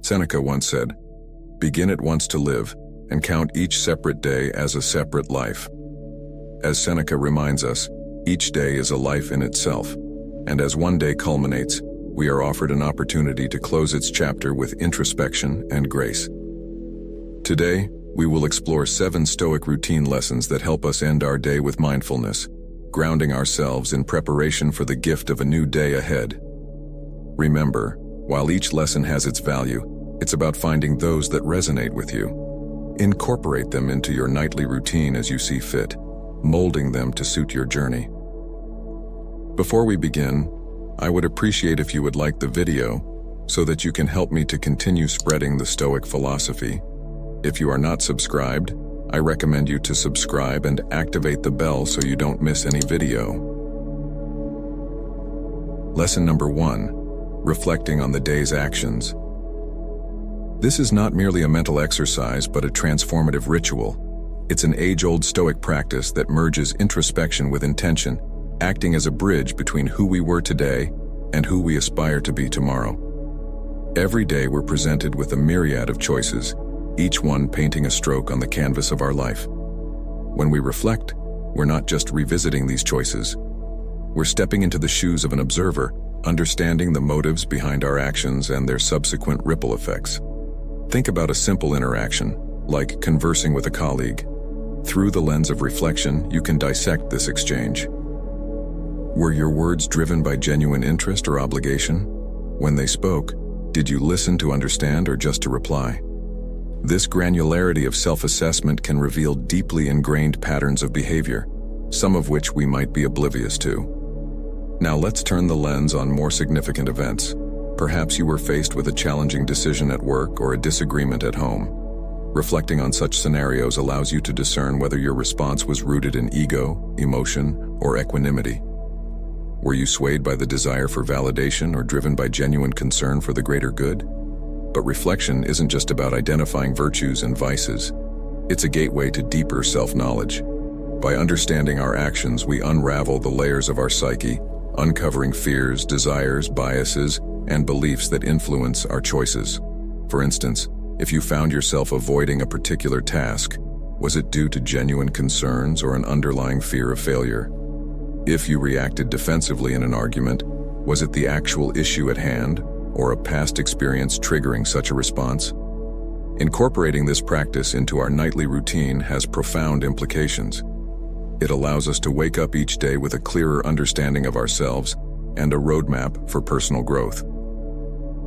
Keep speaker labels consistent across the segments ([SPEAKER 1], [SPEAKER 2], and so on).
[SPEAKER 1] Seneca once said, "Begin at once to live, and count each separate day as a separate life." As Seneca reminds us, each day is a life in itself, and as one day culminates, we are offered an opportunity to close its chapter with introspection and grace. Today, we will explore 7 Stoic routine lessons that help us end our day with mindfulness, grounding ourselves in preparation for the gift of a new day ahead. Remember, while each lesson has its value, it's about finding those that resonate with you. Incorporate them into your nightly routine as you see fit, molding them to suit your journey. Before we begin, I would appreciate if you would like the video so that you can help me to continue spreading the Stoic philosophy. If you are not subscribed, I recommend you to subscribe and activate the bell so you don't miss any video. Lesson number 1, reflecting on the day's actions. This is not merely a mental exercise, but a transformative ritual. It's an age-old Stoic practice that merges introspection with intention, acting as a bridge between who we were today and who we aspire to be tomorrow. Every day we're presented with a myriad of choices, each one painting a stroke on the canvas of our life. When we reflect, we're not just revisiting these choices. We're stepping into the shoes of an observer, understanding the motives behind our actions and their subsequent ripple effects. Think about a simple interaction, like conversing with a colleague. Through the lens of reflection, you can dissect this exchange. Were your words driven by genuine interest or obligation? When they spoke, did you listen to understand or just to reply? This granularity of self-assessment can reveal deeply ingrained patterns of behavior, some of which we might be oblivious to. Now let's turn the lens on more significant events. Perhaps you were faced with a challenging decision at work or a disagreement at home. Reflecting on such scenarios allows you to discern whether your response was rooted in ego, emotion, or equanimity. Were you swayed by the desire for validation or driven by genuine concern for the greater good? But reflection isn't just about identifying virtues and vices. It's a gateway to deeper self-knowledge. By understanding our actions, we unravel the layers of our psyche, uncovering fears, desires, biases, and beliefs that influence our choices. For instance, if you found yourself avoiding a particular task, was it due to genuine concerns or an underlying fear of failure? If you reacted defensively in an argument, was it the actual issue at hand, or a past experience triggering such a response? Incorporating this practice into our nightly routine has profound implications. It allows us to wake up each day with a clearer understanding of ourselves and a roadmap for personal growth.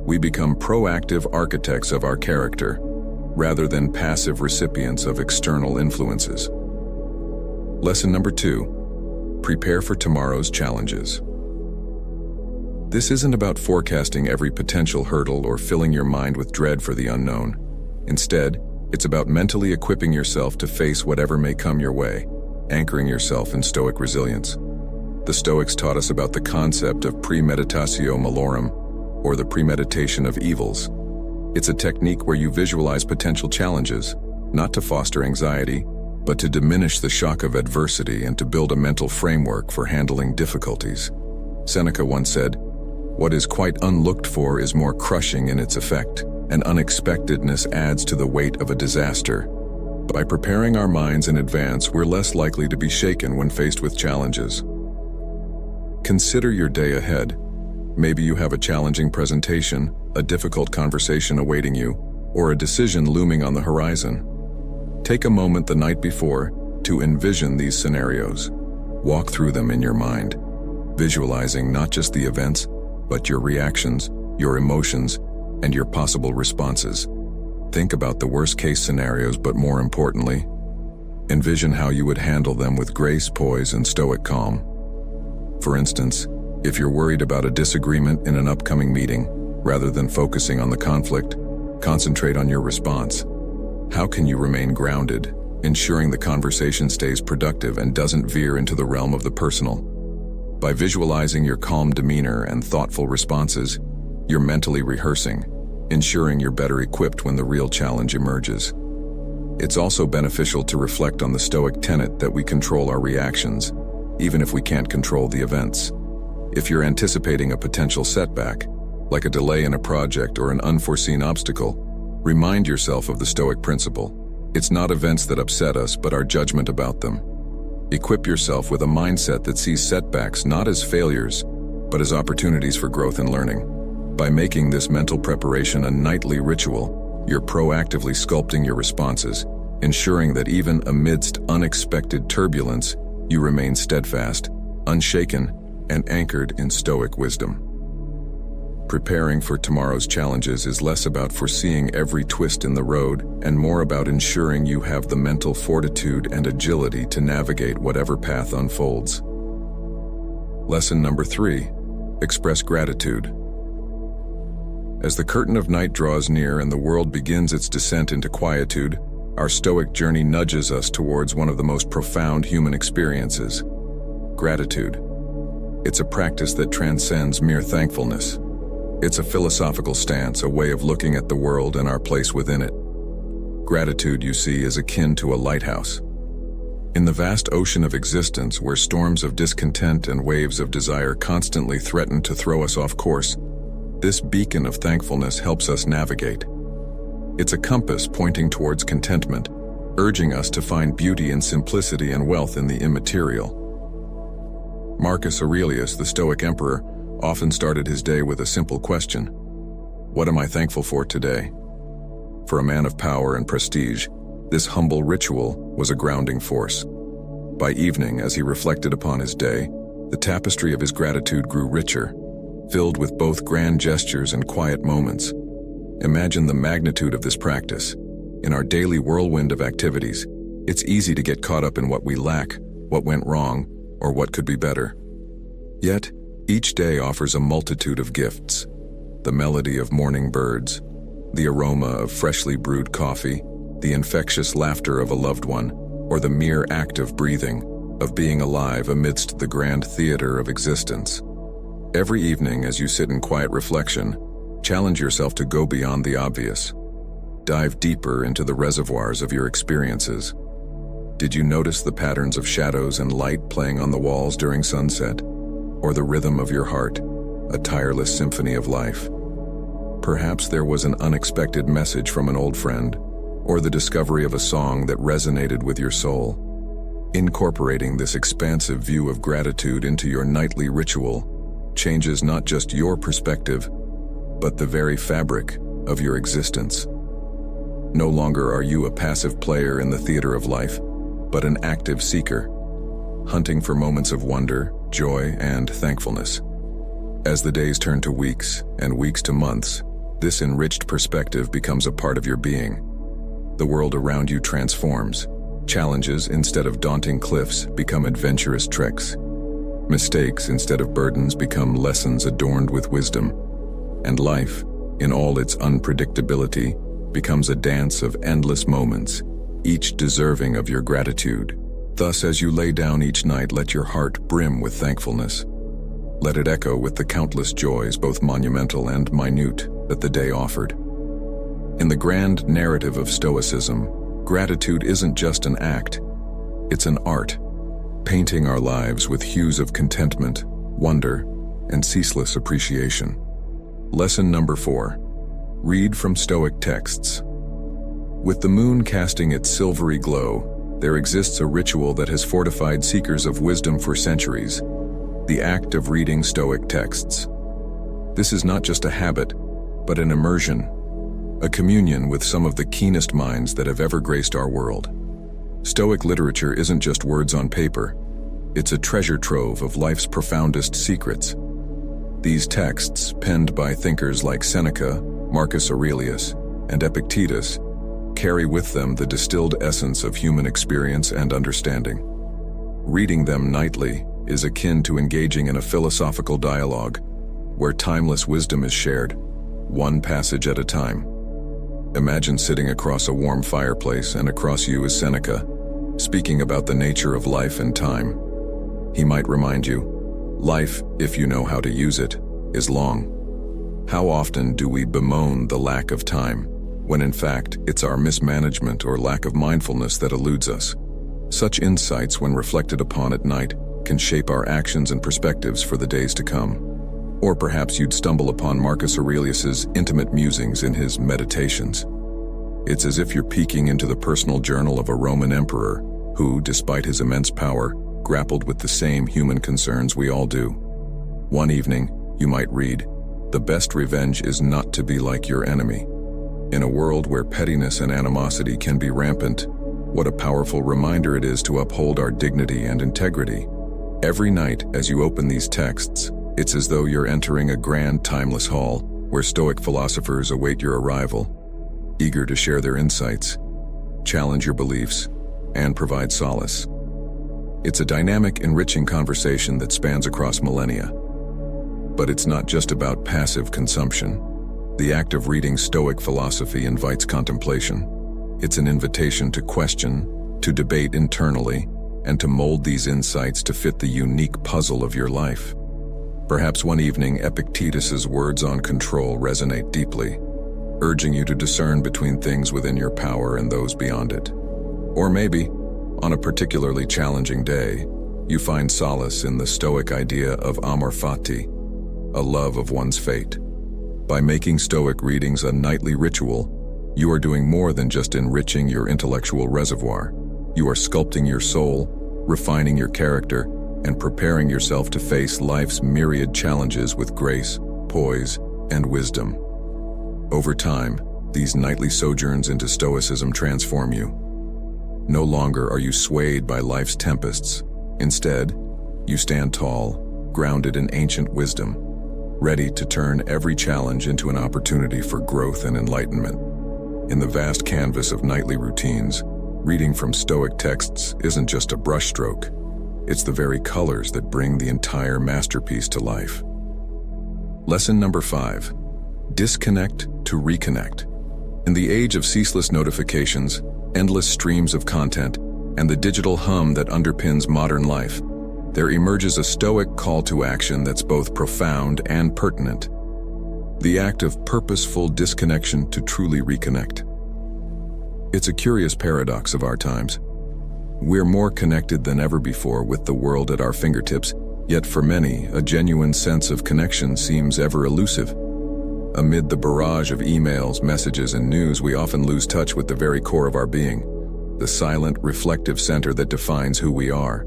[SPEAKER 1] We become proactive architects of our character, rather than passive recipients of external influences. Lesson number 2, prepare for tomorrow's challenges. This isn't about forecasting every potential hurdle or filling your mind with dread for the unknown. Instead, it's about mentally equipping yourself to face whatever may come your way, anchoring yourself in Stoic resilience. The Stoics taught us about the concept of premeditatio malorum, or the premeditation of evils. It's a technique where you visualize potential challenges, not to foster anxiety, but to diminish the shock of adversity and to build a mental framework for handling difficulties. Seneca once said, "What is quite unlooked for is more crushing in its effect, and unexpectedness adds to the weight of a disaster." By preparing our minds in advance, we're less likely to be shaken when faced with challenges. Consider your day ahead. Maybe you have a challenging presentation, a difficult conversation awaiting you, or a decision looming on the horizon. Take a moment the night before to envision these scenarios. Walk through them in your mind, visualizing not just the events, but your reactions, your emotions, and your possible responses. Think about the worst-case scenarios, but more importantly, envision how you would handle them with grace, poise, and stoic calm. For instance, if you're worried about a disagreement in an upcoming meeting, rather than focusing on the conflict, concentrate on your response. How can you remain grounded, ensuring the conversation stays productive and doesn't veer into the realm of the personal? By visualizing your calm demeanor and thoughtful responses, you're mentally rehearsing, ensuring you're better equipped when the real challenge emerges. It's also beneficial to reflect on the Stoic tenet that we control our reactions, even if we can't control the events. If you're anticipating a potential setback, like a delay in a project or an unforeseen obstacle, remind yourself of the Stoic principle. It's not events that upset us, but our judgment about them. Equip yourself with a mindset that sees setbacks not as failures, but as opportunities for growth and learning. By making this mental preparation a nightly ritual, you're proactively sculpting your responses, ensuring that even amidst unexpected turbulence, you remain steadfast, unshaken, and anchored in Stoic wisdom. Preparing for tomorrow's challenges is less about foreseeing every twist in the road and more about ensuring you have the mental fortitude and agility to navigate whatever path unfolds. Lesson number 3, express gratitude. As the curtain of night draws near and the world begins its descent into quietude, our Stoic journey nudges us towards one of the most profound human experiences: gratitude. It's a practice that transcends mere thankfulness. It's a philosophical stance, a way of looking at the world and our place within it. Gratitude, you see, is akin to a lighthouse. In the vast ocean of existence, where storms of discontent and waves of desire constantly threaten to throw us off course, this beacon of thankfulness helps us navigate. It's a compass pointing towards contentment, urging us to find beauty in simplicity and wealth in the immaterial. Marcus Aurelius, the Stoic emperor, often started his day with a simple question: what am I thankful for today? For a man of power and prestige, this humble ritual was a grounding force. By evening, as he reflected upon his day, the tapestry of his gratitude grew richer, filled with both grand gestures and quiet moments. Imagine the magnitude of this practice. In our daily whirlwind of activities, it's easy to get caught up in what we lack, what went wrong, or what could be better. Yet, each day offers a multitude of gifts: the melody of morning birds, the aroma of freshly brewed coffee, the infectious laughter of a loved one, or the mere act of breathing, of being alive amidst the grand theater of existence. Every evening, as you sit in quiet reflection, challenge yourself to go beyond the obvious. Dive deeper into the reservoirs of your experiences. Did you notice the patterns of shadows and light playing on the walls during sunset? Or the rhythm of your heart, a tireless symphony of life? Perhaps there was an unexpected message from an old friend, or the discovery of a song that resonated with your soul. Incorporating this expansive view of gratitude into your nightly ritual changes not just your perspective, but the very fabric of your existence. No longer are you a passive player in the theater of life, but an active seeker, hunting for moments of wonder, joy, and thankfulness. As the days turn to weeks and weeks to months, this enriched perspective becomes a part of your being. The world around you transforms. Challenges, instead of daunting cliffs, become adventurous treks. Mistakes, instead of burdens, become lessons adorned with wisdom. And life, in all its unpredictability, becomes a dance of endless moments, each deserving of your gratitude. Thus, as you lay down each night, let your heart brim with thankfulness. Let it echo with the countless joys, both monumental and minute, that the day offered. In the grand narrative of Stoicism, gratitude isn't just an act, it's an art, painting our lives with hues of contentment, wonder, and ceaseless appreciation. Lesson number 4. Read from Stoic texts. With the moon casting its silvery glow, there exists a ritual that has fortified seekers of wisdom for centuries: the act of reading Stoic texts. This is not just a habit, but an immersion, a communion with some of the keenest minds that have ever graced our world. Stoic literature isn't just words on paper, it's a treasure trove of life's profoundest secrets. These texts, penned by thinkers like Seneca, Marcus Aurelius, and Epictetus, carry with them the distilled essence of human experience and understanding. Reading them nightly is akin to engaging in a philosophical dialogue, where timeless wisdom is shared, one passage at a time. Imagine sitting across a warm fireplace, and across you is Seneca, speaking about the nature of life and time. He might remind you, life, if you know how to use it, is long. How often do we bemoan the lack of time, when in fact it's our mismanagement or lack of mindfulness that eludes us? Such insights, when reflected upon at night, can shape our actions and perspectives for the days to come. Or perhaps you'd stumble upon Marcus Aurelius's intimate musings in his Meditations. It's as if you're peeking into the personal journal of a Roman emperor who, despite his immense power, grappled with the same human concerns we all do. One evening, you might read, "The best revenge is not to be like your enemy." In a world where pettiness and animosity can be rampant, what a powerful reminder it is to uphold our dignity and integrity. Every night, as you open these texts, it's as though you're entering a grand, timeless hall where Stoic philosophers await your arrival, eager to share their insights, challenge your beliefs, and provide solace. It's a dynamic, enriching conversation that spans across millennia. But it's not just about passive consumption. The act of reading Stoic philosophy invites contemplation. It's an invitation to question, to debate internally, and to mold these insights to fit the unique puzzle of your life. Perhaps one evening, Epictetus's words on control resonate deeply, urging you to discern between things within your power and those beyond it. Or maybe, on a particularly challenging day, you find solace in the Stoic idea of Amor Fati, a love of one's fate. By making Stoic readings a nightly ritual, you are doing more than just enriching your intellectual reservoir. You are sculpting your soul, refining your character, and preparing yourself to face life's myriad challenges with grace, poise, and wisdom. Over time, these nightly sojourns into Stoicism transform you. No longer are you swayed by life's tempests. Instead, you stand tall, grounded in ancient wisdom, ready to turn every challenge into an opportunity for growth and enlightenment. In the vast canvas of nightly routines, reading from Stoic texts isn't just a brushstroke. It's the very colors that bring the entire masterpiece to life. Lesson number 5. Disconnect to reconnect. In the age of ceaseless notifications, endless streams of content, and the digital hum that underpins modern life, there emerges a Stoic call to action that's both profound and pertinent. The act of purposeful disconnection to truly reconnect. It's a curious paradox of our times. We're more connected than ever before with the world at our fingertips, yet for many, a genuine sense of connection seems ever elusive. Amid the barrage of emails, messages, and news, we often lose touch with the very core of our being, the silent, reflective center that defines who we are.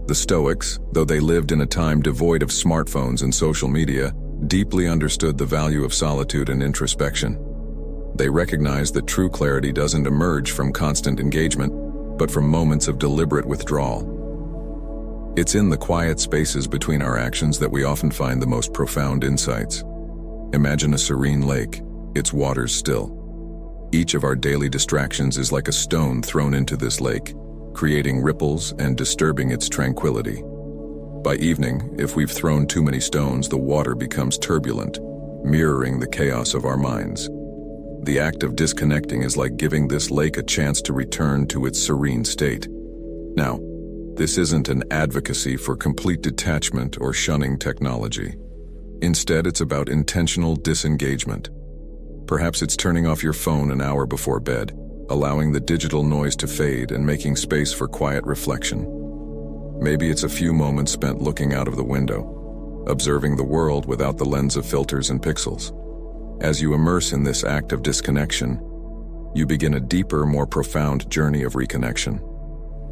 [SPEAKER 1] The Stoics, though they lived in a time devoid of smartphones and social media, deeply understood the value of solitude and introspection. They recognized that true clarity doesn't emerge from constant engagement, but from moments of deliberate withdrawal. It's in the quiet spaces between our actions that we often find the most profound insights. Imagine a serene lake, its waters still. Each of our daily distractions is like a stone thrown into this lake, creating ripples and disturbing its tranquility. By evening, if we've thrown too many stones, the water becomes turbulent, mirroring the chaos of our minds. The act of disconnecting is like giving this lake a chance to return to its serene state. Now, this isn't an advocacy for complete detachment or shunning technology. Instead, it's about intentional disengagement. Perhaps it's turning off your phone an hour before bed, allowing the digital noise to fade and making space for quiet reflection. Maybe it's a few moments spent looking out of the window, observing the world without the lens of filters and pixels. As you immerse in this act of disconnection, you begin a deeper, more profound journey of reconnection.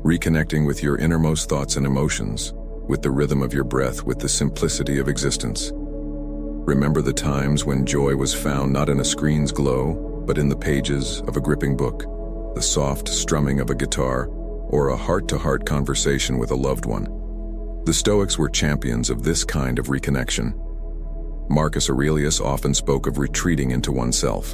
[SPEAKER 1] Reconnecting with your innermost thoughts and emotions, with the rhythm of your breath, with the simplicity of existence. Remember the times when joy was found not in a screen's glow, but in the pages of a gripping book, the soft strumming of a guitar, or a heart-to-heart conversation with a loved one. The Stoics were champions of this kind of reconnection. Marcus Aurelius often spoke of retreating into oneself.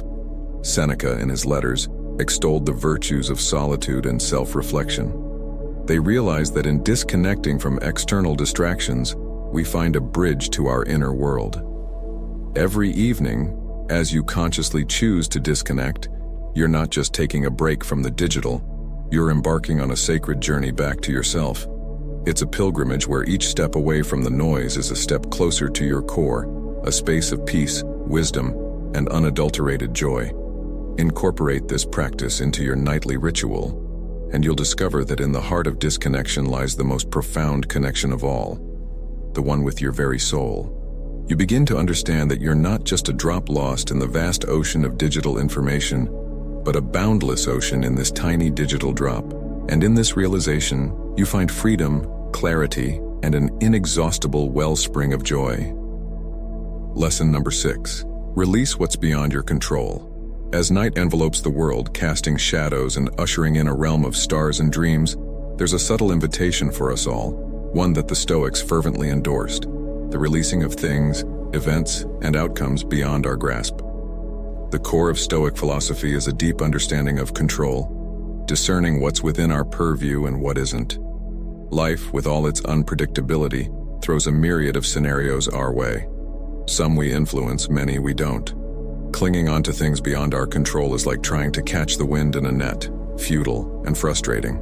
[SPEAKER 1] Seneca, in his letters, extolled the virtues of solitude and self-reflection. They realized that in disconnecting from external distractions, we find a bridge to our inner world. Every evening, as you consciously choose to disconnect, you're not just taking a break from the digital, you're embarking on a sacred journey back to yourself. It's a pilgrimage where each step away from the noise is a step closer to your core, a space of peace, wisdom, and unadulterated joy. Incorporate this practice into your nightly ritual, and you'll discover that in the heart of disconnection lies the most profound connection of all, the one with your very soul. You begin to understand that you're not just a drop lost in the vast ocean of digital information, but a boundless ocean in this tiny digital drop. And in this realization, you find freedom, clarity, and an inexhaustible wellspring of joy. Lesson number 6. Release what's beyond your control. As night envelopes the world, casting shadows and ushering in a realm of stars and dreams, there's a subtle invitation for us all, one that the Stoics fervently endorsed: the releasing of things, events, and outcomes beyond our grasp. The core of Stoic philosophy is a deep understanding of control, discerning what's within our purview and what isn't. Life, with all its unpredictability, throws a myriad of scenarios our way. Some we influence, many we don't. Clinging onto things beyond our control is like trying to catch the wind in a net, futile and frustrating.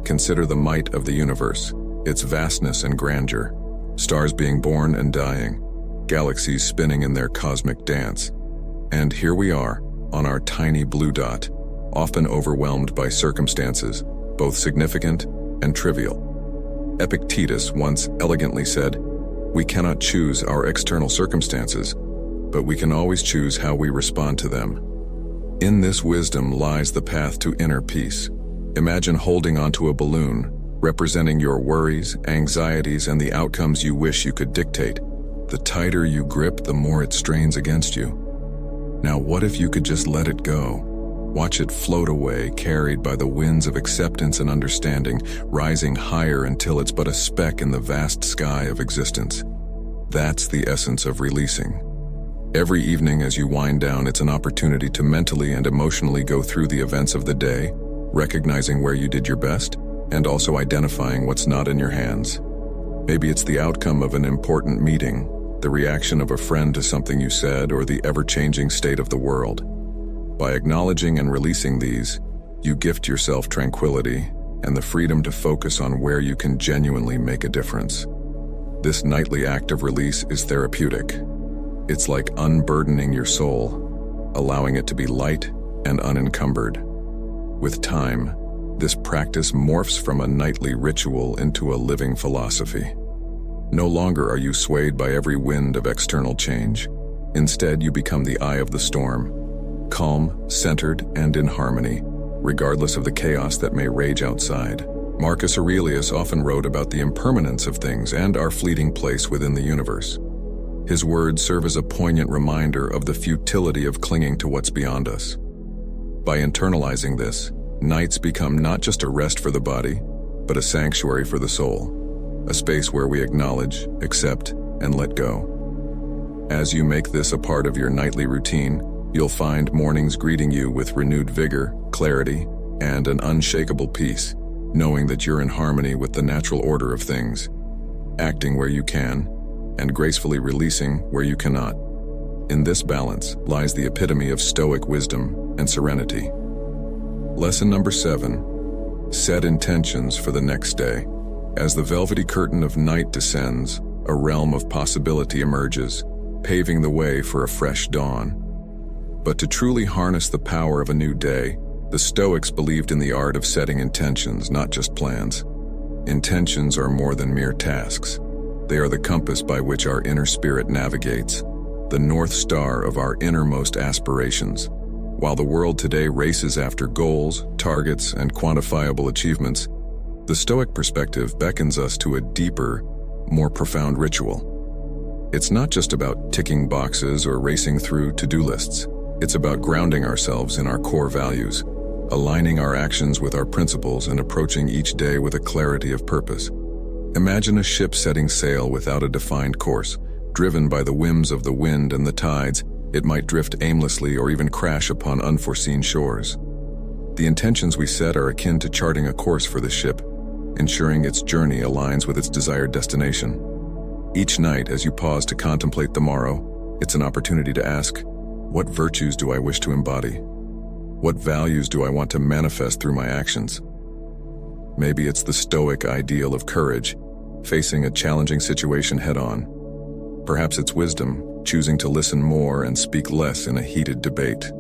[SPEAKER 1] Consider the might of the universe, its vastness and grandeur, stars being born and dying, galaxies spinning in their cosmic dance. And here we are, on our tiny blue dot, often overwhelmed by circumstances, both significant and trivial. Epictetus once elegantly said, "We cannot choose our external circumstances, but we can always choose how we respond to them." In this wisdom lies the path to inner peace. Imagine holding onto a balloon, representing your worries, anxieties, and the outcomes you wish you could dictate. The tighter you grip, the more it strains against you. Now, what if you could just let it go? Watch it float away, carried by the winds of acceptance and understanding, rising higher until it's but a speck in the vast sky of existence. That's the essence of releasing. Every evening as you wind down, it's an opportunity to mentally and emotionally go through the events of the day, recognizing where you did your best, and also identifying what's not in your hands. Maybe it's the outcome of an important meeting, the reaction of a friend to something you said, or the ever-changing state of the world. By acknowledging and releasing these, you gift yourself tranquility and the freedom to focus on where you can genuinely make a difference. This nightly act of release is therapeutic. It's like unburdening your soul, allowing it to be light and unencumbered. With time, this practice morphs from a nightly ritual into a living philosophy. No longer are you swayed by every wind of external change. Instead, you become the eye of the storm, calm, centered, and in harmony, regardless of the chaos that may rage outside. Marcus Aurelius often wrote about the impermanence of things and our fleeting place within the universe. His words serve as a poignant reminder of the futility of clinging to what's beyond us. By internalizing this, nights become not just a rest for the body, but a sanctuary for the soul, a space where we acknowledge, accept, and let go. As you make this a part of your nightly routine, you'll find mornings greeting you with renewed vigor, clarity, and an unshakable peace, knowing that you're in harmony with the natural order of things, acting where you can, and gracefully releasing where you cannot. In this balance lies the epitome of Stoic wisdom and serenity. Lesson number 7. Set intentions for the next day. As the velvety curtain of night descends, a realm of possibility emerges, paving the way for a fresh dawn. But to truly harness the power of a new day, the Stoics believed in the art of setting intentions, not just plans. Intentions are more than mere tasks. They are the compass by which our inner spirit navigates, the North Star of our innermost aspirations. While the world today races after goals, targets, and quantifiable achievements, the Stoic perspective beckons us to a deeper, more profound ritual. It's not just about ticking boxes or racing through to-do lists. It's about grounding ourselves in our core values, aligning our actions with our principles, and approaching each day with a clarity of purpose. Imagine a ship setting sail without a defined course. Driven by the whims of the wind and the tides, it might drift aimlessly or even crash upon unforeseen shores. The intentions we set are akin to charting a course for the ship, ensuring its journey aligns with its desired destination. Each night, as you pause to contemplate the morrow, it's an opportunity to ask, what virtues do I wish to embody? What values do I want to manifest through my actions? Maybe it's the Stoic ideal of courage, facing a challenging situation head-on. Perhaps it's wisdom, choosing to listen more and speak less in a heated debate.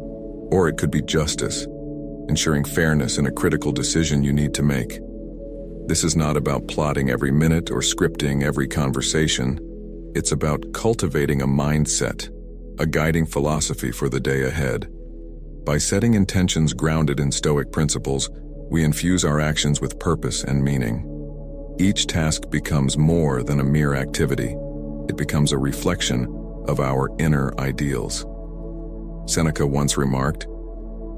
[SPEAKER 1] Or it could be justice, ensuring fairness in a critical decision you need to make. This is not about plotting every minute or scripting every conversation. It's about cultivating a mindset, a guiding philosophy for the day ahead. By setting intentions grounded in Stoic principles, we infuse our actions with purpose and meaning. Each task becomes more than a mere activity. It becomes a reflection of our inner ideals. Seneca once remarked,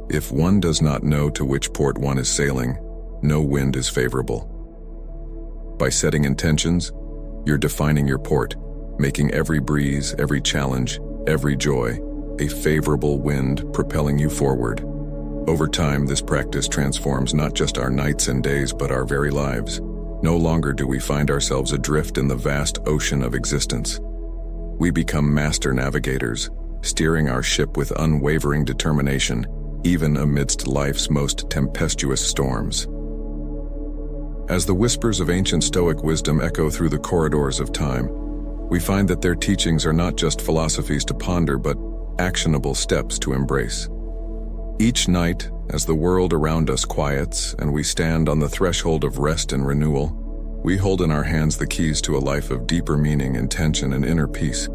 [SPEAKER 1] "If one does not know to which port one is sailing, no wind is favorable." By setting intentions, you're defining your port, making every breeze, every challenge, every joy a favorable wind propelling you forward. Over time, this practice transforms not just our nights and days, but our very lives. No longer do we find ourselves adrift in the vast ocean of existence. We become master navigators, steering our ship with unwavering determination, even amidst life's most tempestuous storms. As the whispers of ancient Stoic wisdom echo through the corridors of time, we find that their teachings are not just philosophies to ponder, but actionable steps to embrace. Each night, as the world around us quiets and we stand on the threshold of rest and renewal, we hold in our hands the keys to a life of deeper meaning, intention, and inner peace.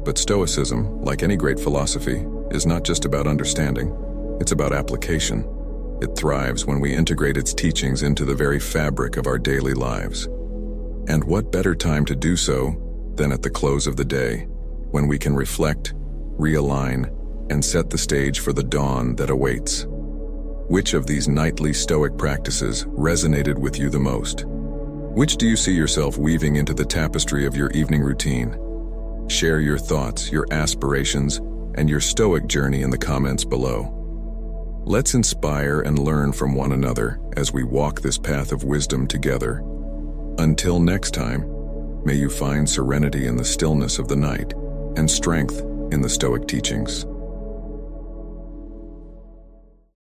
[SPEAKER 1] But Stoicism, like any great philosophy, is not just about understanding, it's about application. It thrives when we integrate its teachings into the very fabric of our daily lives. And what better time to do so than at the close of the day, when we can reflect, realign, and set the stage for the dawn that awaits. Which of these nightly Stoic practices resonated with you the most? Which do you see yourself weaving into the tapestry of your evening routine? Share your thoughts, your aspirations, and your Stoic journey in the comments below. Let's inspire and learn from one another as we walk this path of wisdom together. Until next time, may you find serenity in the stillness of the night and strength in the Stoic teachings.